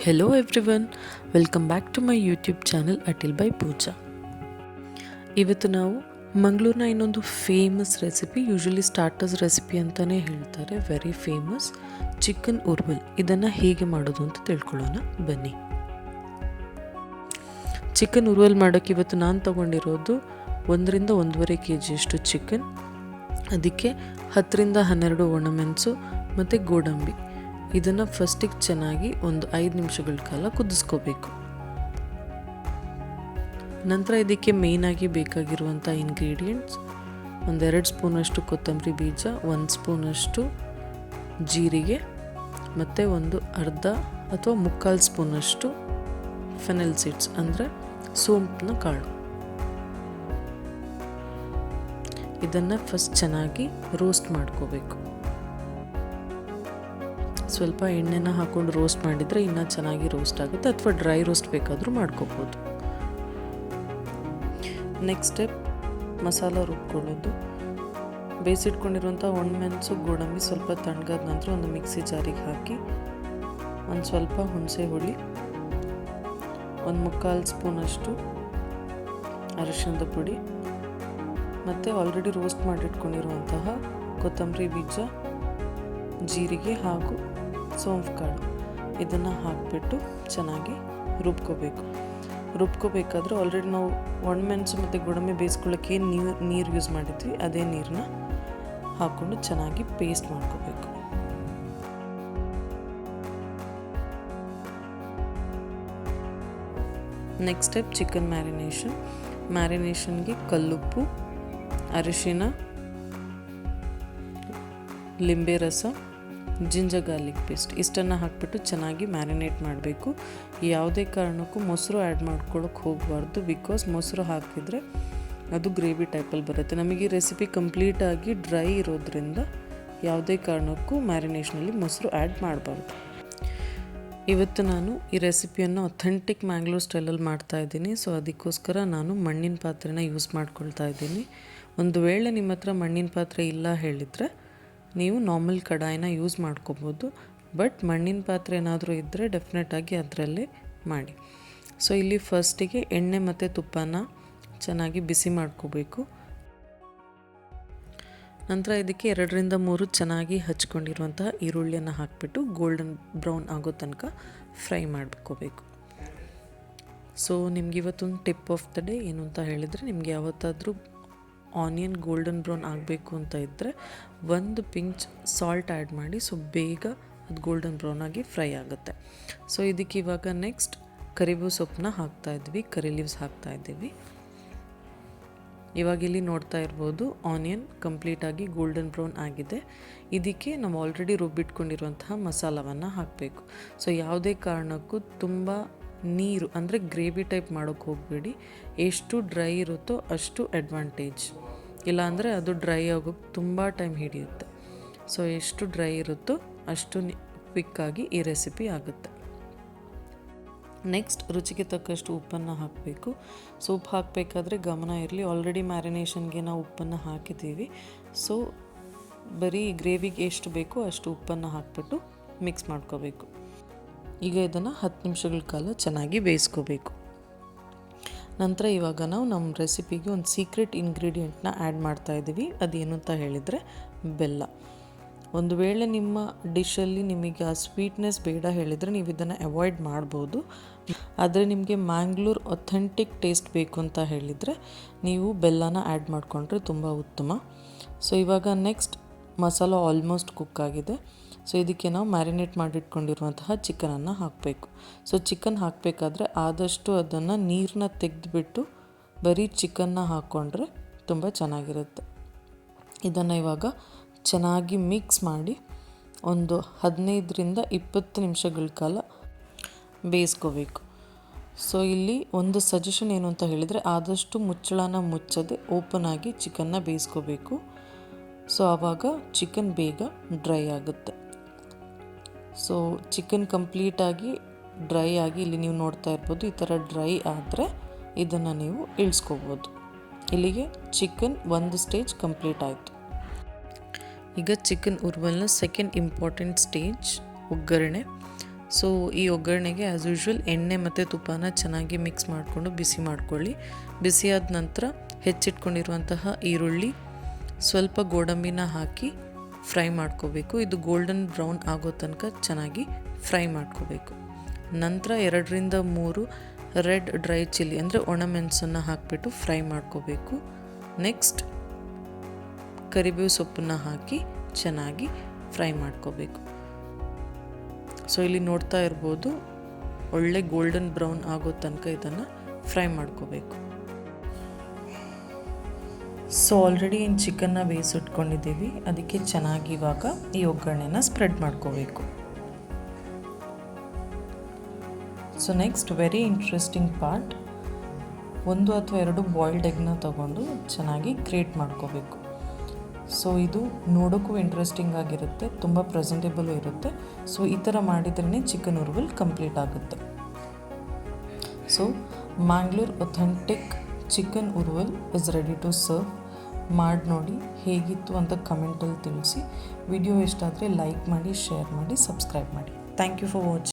Hello everyone, welcome back to my YouTube channel Atil by Pooja. ಇವತ್ತು ನಾವು ಮಂಗಳೂರಿನ ಇನ್ನೊಂದು famous recipe, usually starters recipe ಅಂತಲೇ ಹೇಳ್ತಾರೆ, ವೆರಿ ಫೇಮಸ್ ಚಿಕನ್ ಉರ್ವಲ್. ಇದನ್ನು ಹೇಗೆ ಮಾಡೋದು ಅಂತ ತಿಳ್ಕೊಳ್ಳೋಣ ಬನ್ನಿ. ಚಿಕನ್ ಉರ್ವಲ್ ಮಾಡೋಕ್ಕೆ ಇವತ್ತು ನಾನು ತೊಗೊಂಡಿರೋದು 1-1.5 kg ಚಿಕನ್. ಅದಕ್ಕೆ 10-12 ಒಣಮೆಣಸು ಮತ್ತು ಗೋಡಂಬಿ. ಇದನ್ನು ಫಸ್ಟಿಗೆ ಚೆನ್ನಾಗಿ ಒಂದು 5 ನಿಮಿಷಗಳ ಕಾಲ ಕುದಿಸ್ಕೋಬೇಕು. ನಂತರ ಇದಕ್ಕೆ ಮೇಯ್ನಾಗಿ ಬೇಕಾಗಿರುವಂಥ ಇಂಗ್ರೀಡಿಯೆಂಟ್ಸ್: 1-2 ಸ್ಪೂನಷ್ಟು ಕೊತ್ತಂಬರಿ ಬೀಜ, 1 ಸ್ಪೂನಷ್ಟು ಜೀರಿಗೆ ಮತ್ತು ಒಂದು ಅರ್ಧ ಅಥವಾ 3/4 ಸ್ಪೂನಷ್ಟು ಫೆನೆಲ್ ಸೀಡ್ಸ್ ಅಂದರೆ ಸೋಂಪಿನ ಕಾಳು. ಇದನ್ನು ಫಸ್ಟ್ ಚೆನ್ನಾಗಿ ರೋಸ್ಟ್ ಮಾಡ್ಕೋಬೇಕು. ಸ್ವಲ್ಪ ಎಣ್ಣೆನ ಹಾಕೊಂಡು ರೋಸ್ಟ್ ಮಾಡಿದರೆ ಇನ್ನೂ ಚೆನ್ನಾಗಿ ರೋಸ್ಟ್ ಆಗುತ್ತೆ, ಅಥವಾ ಡ್ರೈ ರೋಸ್ಟ್ ಬೇಕಾದರೂ ಮಾಡ್ಕೋಬೋದು. ನೆಕ್ಸ್ಟ್ ಸ್ಟೆಪ್ ಮಸಾಲ ರುಬ್ಕೊಳ್ಳೋದು. ಬೇಯಿಸಿಟ್ಕೊಂಡಿರುವಂಥ ಒಣಮೆಣಸು, ಗೋಡಂಬಿ ಸ್ವಲ್ಪ ತಣ್ಣಗಾದ ನಂತರ ಒಂದು ಮಿಕ್ಸಿ ಜಾರಿಗೆ ಹಾಕಿ ಒಂದು ಸ್ವಲ್ಪ ಹುಣಸೆ ಹುಳಿ, 1/4 ಸ್ಪೂನಷ್ಟು ಅರಿಶಿಣದ ಪುಡಿ ಮತ್ತು ಆಲ್ರೆಡಿ ರೋಸ್ಟ್ ಮಾಡಿಟ್ಕೊಂಡಿರುವಂತಹ ಕೊತ್ತಂಬರಿ ಬೀಜ, ಜೀರಿಗೆ ಹಾಗೂ ಸೋಂಪು ಕಾಳು ಇದನ್ನು ಹಾಕಿಬಿಟ್ಟು ಚೆನ್ನಾಗಿ ರುಬ್ಕೋಬೇಕಾದ್ರೆ ಆಲ್ರೆಡಿ ನಾವು ಒಣಮೆಣಸು ಮತ್ತು ಗೋಡಂಬಿ ಬೇಯಿಸ್ಕೊಳ್ಳೋಕ್ಕೆ ಏನು ನೀರು ಯೂಸ್ ಮಾಡಿದ್ವಿ ಅದೇ ನೀರನ್ನ ಹಾಕ್ಕೊಂಡು ಚೆನ್ನಾಗಿ ಪೇಸ್ಟ್ ಮಾಡ್ಕೋಬೇಕು. ನೆಕ್ಸ್ಟ್ ಸ್ಟೆಪ್ ಚಿಕನ್ ಮ್ಯಾರಿನೇಷನ್ಗೆ ಕಲ್ಲುಪ್ಪು, ಅರಿಶಿನ, ಲಿಂಬೆ ರಸ, ಜಿಂಜರ್ ಗಾರ್ಲಿಕ್ ಪೇಸ್ಟ್ ಇಷ್ಟನ್ನು ಹಾಕಿಬಿಟ್ಟು ಚೆನ್ನಾಗಿ ಮ್ಯಾರಿನೇಟ್ ಮಾಡಬೇಕು. ಯಾವುದೇ ಕಾರಣಕ್ಕೂ ಮೊಸರು ಆ್ಯಡ್ ಮಾಡ್ಕೊಳ್ಳೋಕೆ ಹೋಗಬಾರ್ದು, ಬಿಕಾಸ್ ಮೊಸರು ಹಾಕಿದರೆ ಅದು ಗ್ರೇವಿ ಟೈಪಲ್ಲಿ ಬರುತ್ತೆ. ನಮಗೆ ಈ ರೆಸಿಪಿ ಕಂಪ್ಲೀಟಾಗಿ ಡ್ರೈ ಇರೋದ್ರಿಂದ ಯಾವುದೇ ಕಾರಣಕ್ಕೂ ಮ್ಯಾರಿನೇಷನಲ್ಲಿ ಮೊಸರು ಆ್ಯಡ್ ಮಾಡಬಾರ್ದು. ಇವತ್ತು ನಾನು ಈ ರೆಸಿಪಿಯನ್ನು ಅಥೆಂಟಿಕ್ ಮ್ಯಾಂಗ್ಳೂರ್ ಸ್ಟೈಲಲ್ಲಿ ಮಾಡ್ತಾಯಿದ್ದೀನಿ. ಸೊ ಅದಕ್ಕೋಸ್ಕರ ನಾನು ಮಣ್ಣಿನ ಪಾತ್ರೆನ ಯೂಸ್ ಮಾಡ್ಕೊಳ್ತಾ ಇದ್ದೀನಿ. ಒಂದು ವೇಳೆ ನಿಮ್ಮ ಹತ್ರ ಮಣ್ಣಿನ ಪಾತ್ರೆ ಇಲ್ಲ ಹೇಳಿದರೆ ನೀವು ನಾರ್ಮಲ್ ಕಡಾಯಿನ ಯೂಸ್ ಮಾಡ್ಕೋಬೋದು, ಬಟ್ ಮಣ್ಣಿನ ಪಾತ್ರೆ ಏನಾದರೂ ಇದ್ದರೆ ಡೆಫಿನೆಟಾಗಿ ಅದರಲ್ಲೇ ಮಾಡಿ. ಸೊ ಇಲ್ಲಿ ಫಸ್ಟಿಗೆ ಎಣ್ಣೆ ಮತ್ತು ತುಪ್ಪನ ಚೆನ್ನಾಗಿ ಬಿಸಿ ಮಾಡ್ಕೋಬೇಕು. ನಂತರ ಇದಕ್ಕೆ 2-3 ಚೆನ್ನಾಗಿ ಹಚ್ಕೊಂಡಿರುವಂತಹ ಈರುಳ್ಳಿಯನ್ನು ಹಾಕಿಬಿಟ್ಟು ಗೋಲ್ಡನ್ ಬ್ರೌನ್ ಆಗೋ ತನಕ ಫ್ರೈ ಮಾಡ್ಕೋಬೇಕು. ಸೊ ನಿಮ್ಗೆ ಇವತ್ತೊಂದು ಟಿಪ್ ಆಫ್ ದ ಡೇ ಏನು ಅಂತ ಹೇಳಿದರೆ, ನಿಮಗೆ ಯಾವತ್ತಾದರೂ ಆನಿಯನ್ ಗೋಲ್ಡನ್ ಬ್ರೌನ್ ಆಗಬೇಕು ಅಂತ ಇದ್ದರೆ 1 ಪಿಂಚ್ ಸಾಲ್ಟ್ ಆ್ಯಡ್ ಮಾಡಿ, ಸೊ ಬೇಗ ಅದು ಗೋಲ್ಡನ್ ಬ್ರೌನ್ ಆಗಿ ಫ್ರೈ ಆಗುತ್ತೆ. ಸೊ ಇದಕ್ಕೆ ಇವಾಗ ನೆಕ್ಸ್ಟ್ ಕರಿಬೇವು ಸೊಪ್ಪನ್ನ ಹಾಕ್ತಾಯಿದ್ವಿ, ಕರಿ ಲೀವ್ಸ್ ಹಾಕ್ತಾಯಿದ್ದೀವಿ. ಇವಾಗ ಇಲ್ಲಿ ನೋಡ್ತಾ ಇರ್ಬೋದು ಆನಿಯನ್ ಕಂಪ್ಲೀಟಾಗಿ ಗೋಲ್ಡನ್ ಬ್ರೌನ್ ಆಗಿದೆ. ಇದಕ್ಕೆ ನಾವು ಆಲ್ರೆಡಿ ರುಬ್ಬಿಟ್ಕೊಂಡಿರುವಂತಹ ಮಸಾಲವನ್ನು ಹಾಕಬೇಕು. ಸೊ ಯಾವುದೇ ಕಾರಣಕ್ಕೂ ತುಂಬ ನೀರು ಅಂದರೆ ಗ್ರೇವಿ ಟೈಪ್ ಮಾಡೋಕ್ಕೆ ಹೋಗಬೇಡಿ. ಎಷ್ಟು ಡ್ರೈ ಇರುತ್ತೋ ಅಷ್ಟು ಅಡ್ವಾಂಟೇಜ್, ಇಲ್ಲಾಂದರೆ ಅದು ಡ್ರೈ ಆಗೋಕ್ಕೆ ತುಂಬ ಟೈಮ್ ಹಿಡಿಯುತ್ತೆ. ಸೊ ಎಷ್ಟು ಡ್ರೈ ಇರುತ್ತೋ ಅಷ್ಟು ಕ್ವಿಕ್ಕಾಗಿ ಈ ರೆಸಿಪಿ ಆಗುತ್ತೆ. ನೆಕ್ಸ್ಟ್ ರುಚಿಗೆ ತಕ್ಕಷ್ಟು ಉಪ್ಪನ್ನು ಹಾಕಬೇಕು. ಸೊ ಉಪ್ಪು ಹಾಕಬೇಕಾದ್ರೆ ಗಮನ ಇರಲಿ, ಆಲ್ರೆಡಿ ಮ್ಯಾರಿನೇಷನ್ಗೆ ನಾವು ಉಪ್ಪನ್ನು ಹಾಕಿದ್ದೀವಿ. ಸೊ ಬರೀ ಗ್ರೇವಿಗೆ ಎಷ್ಟು ಬೇಕೋ ಅಷ್ಟು ಉಪ್ಪನ್ನು ಹಾಕಿಬಿಟ್ಟು ಮಿಕ್ಸ್ ಮಾಡ್ಕೋಬೇಕು. ಈಗ ಇದನ್ನು 10 ನಿಮಿಷಗಳ ಕಾಲ ಚೆನ್ನಾಗಿ ಬೇಯಿಸ್ಕೋಬೇಕು. ನಂತರ ಇವಾಗ ನಾವು ನಮ್ಮ ರೆಸಿಪಿಗೆ ಒಂದು ಸೀಕ್ರೆಟ್ ಇಂಗ್ರೀಡಿಯೆಂಟ್ನ ಆ್ಯಡ್ ಮಾಡ್ತಾಯಿದ್ದೀವಿ. ಅದೇನು ಅಂತ ಹೇಳಿದರೆ ಬೆಲ್ಲ. ಒಂದು ವೇಳೆ ನಿಮ್ಮ ಡಿಶಲ್ಲಿ ನಿಮಗೆ ಆ ಸ್ವೀಟ್ನೆಸ್ ಬೇಡ ಹೇಳಿದರೆ ನೀವು ಇದನ್ನು ಅವಾಯ್ಡ್ ಮಾಡ್ಬೋದು. ಆದರೆ ನಿಮಗೆ ಮ್ಯಾಂಗ್ಳೂರ್ ಅಥೆಂಟಿಕ್ ಟೇಸ್ಟ್ ಬೇಕು ಅಂತ ಹೇಳಿದರೆ ನೀವು ಬೆಲ್ಲನ ಆ್ಯಡ್ ಮಾಡಿಕೊಂಡ್ರೆ ತುಂಬ ಉತ್ತಮ. ಸೊ ಇವಾಗ ನೆಕ್ಸ್ಟ್ ಮಸಾಲ ಆಲ್ಮೋಸ್ಟ್ ಕುಕ್ ಆಗಿದೆ. ಸೊ ಇದಕ್ಕೆ ನಾವು ಮ್ಯಾರಿನೇಟ್ ಮಾಡಿಟ್ಕೊಂಡಿರುವಂತಹ ಚಿಕನನ್ನು ಹಾಕಬೇಕು. ಸೊ ಚಿಕನ್ ಹಾಕಬೇಕಾದ್ರೆ ಆದಷ್ಟು ಅದನ್ನು ನೀರನ್ನ ತೆಗೆದುಬಿಟ್ಟು ಬರೀ ಚಿಕನ್ನ ಹಾಕ್ಕೊಂಡ್ರೆ ತುಂಬ ಚೆನ್ನಾಗಿರುತ್ತೆ. ಇದನ್ನು ಇವಾಗ ಚೆನ್ನಾಗಿ ಮಿಕ್ಸ್ ಮಾಡಿ ಒಂದು 15-20 ನಿಮಿಷಗಳ ಕಾಲ ಬೇಯಿಸ್ಕೋಬೇಕು. ಸೊ ಇಲ್ಲಿ ಒಂದು ಸಜೆಷನ್ ಏನು ಅಂತ ಹೇಳಿದರೆ, ಆದಷ್ಟು ಮುಚ್ಚಳನ ಮುಚ್ಚದೆ ಓಪನ್ ಆಗಿ ಚಿಕನ್ನ ಬೇಯಿಸ್ಕೋಬೇಕು. ಸೊ ಆವಾಗ ಚಿಕನ್ ಬೇಗ ಡ್ರೈ ಆಗುತ್ತೆ. ಸೊ ಚಿಕನ್ ಕಂಪ್ಲೀಟಾಗಿ ಡ್ರೈ ಆಗಿ ಇಲ್ಲಿ ನೀವು ನೋಡ್ತಾ ಇರ್ಬೋದು, ಈ ಥರ ಡ್ರೈ ಆದರೆ ಇದನ್ನು ನೀವು ಇಳಿಸ್ಕೋಬೋದು. ಇಲ್ಲಿಗೆ ಚಿಕನ್ ಒಂದು ಸ್ಟೇಜ್ ಕಂಪ್ಲೀಟ್ ಆಯಿತು. ಈಗ ಚಿಕನ್ ಉರ್ವಲ್ನ ಸೆಕೆಂಡ್ ಇಂಪಾರ್ಟೆಂಟ್ ಸ್ಟೇಜ್ ಒಗ್ಗರಣೆ. ಸೊ ಈ ಒಗ್ಗರಣೆಗೆ ಆ್ಯಸ್ ಯೂಶ್ವಲ್ ಎಣ್ಣೆ ಮತ್ತು ತುಪ್ಪನ ಚೆನ್ನಾಗಿ ಮಿಕ್ಸ್ ಮಾಡಿಕೊಂಡು ಬಿಸಿ ಮಾಡ್ಕೊಳ್ಳಿ. ಬಿಸಿಯಾದ ನಂತರ ಹೆಚ್ಚಿಟ್ಕೊಂಡಿರುವಂತಹ ಈರುಳ್ಳಿ, ಸ್ವಲ್ಪ ಗೋಡಂಬಿನ ಹಾಕಿ ಫ್ರೈ ಮಾಡ್ಕೋಬೇಕು. ಇದು ಗೋಲ್ಡನ್ ಬ್ರೌನ್ ಆಗೋ ತನಕ ಚೆನ್ನಾಗಿ ಫ್ರೈ ಮಾಡ್ಕೋಬೇಕು. ನಂತರ 2ರಿಂದ 3 ರೆಡ್ ಡ್ರೈ ಚಿಲ್ಲಿ ಅಂದರೆ ಒಣಮೆಣಸನ್ನು ಹಾಕಿಬಿಟ್ಟು ಫ್ರೈ ಮಾಡ್ಕೋಬೇಕು. ನೆಕ್ಸ್ಟ್ ಕರಿಬೇವು ಸೊಪ್ಪನ್ನು ಹಾಕಿ ಚೆನ್ನಾಗಿ ಫ್ರೈ ಮಾಡ್ಕೋಬೇಕು. ಸೊ ಇಲ್ಲಿ ನೋಡ್ತಾ ಇರ್ಬೋದು, ಒಳ್ಳೆ ಗೋಲ್ಡನ್ ಬ್ರೌನ್ ಆಗೋ ತನಕ ಇದನ್ನು ಫ್ರೈ ಮಾಡ್ಕೋಬೇಕು. ಸೊ ಆಲ್ರೆಡಿ ಏನು ಚಿಕನ್ನ ಬೇಯಿಸಿಟ್ಕೊಂಡಿದ್ದೀವಿ, ಅದಕ್ಕೆ ಚೆನ್ನಾಗಿ ಇವಾಗ ಈ ಒಗ್ಗರಣೆನ ಸ್ಪ್ರೆಡ್ ಮಾಡ್ಕೋಬೇಕು. So next very interesting part, 1 ಅಥವಾ 2 ಬಾಯ್ಲ್ಡ್ ಎಗ್ನ ತಗೊಂಡು ಚೆನ್ನಾಗಿ ಗ್ರೇಟ್ ಮಾಡ್ಕೋಬೇಕು. ಸೊ ಇದು ನೋಡೋಕ್ಕೂ ಇಂಟ್ರೆಸ್ಟಿಂಗ್ ಆಗಿರುತ್ತೆ, ತುಂಬ ಪ್ರೆಸೆಂಟೇಬಲ್ ಇರುತ್ತೆ. ಸೊ ಈ ಥರ ಮಾಡಿದ್ರೇ ಚಿಕನ್ ಉರುವಲ್ ಕಂಪ್ಲೀಟ್ ಆಗುತ್ತೆ. So Mangalore authentic chicken uruval is ready to serve. ಮಾಡಿ ನೋಡಿ ಹೇಗಿತ್ತು ಅಂತ ಕಮೆಂಟಲ್ಲಿ ತಿಳಿಸಿ. ವಿಡಿಯೋ ಇಷ್ಟ ಆದರೆ ಲೈಕ್ ಮಾಡಿ, ಶೇರ್ ಮಾಡಿ, ಸಬ್ಸ್ಕ್ರೈಬ್ ಮಾಡಿ. Thank you for watching.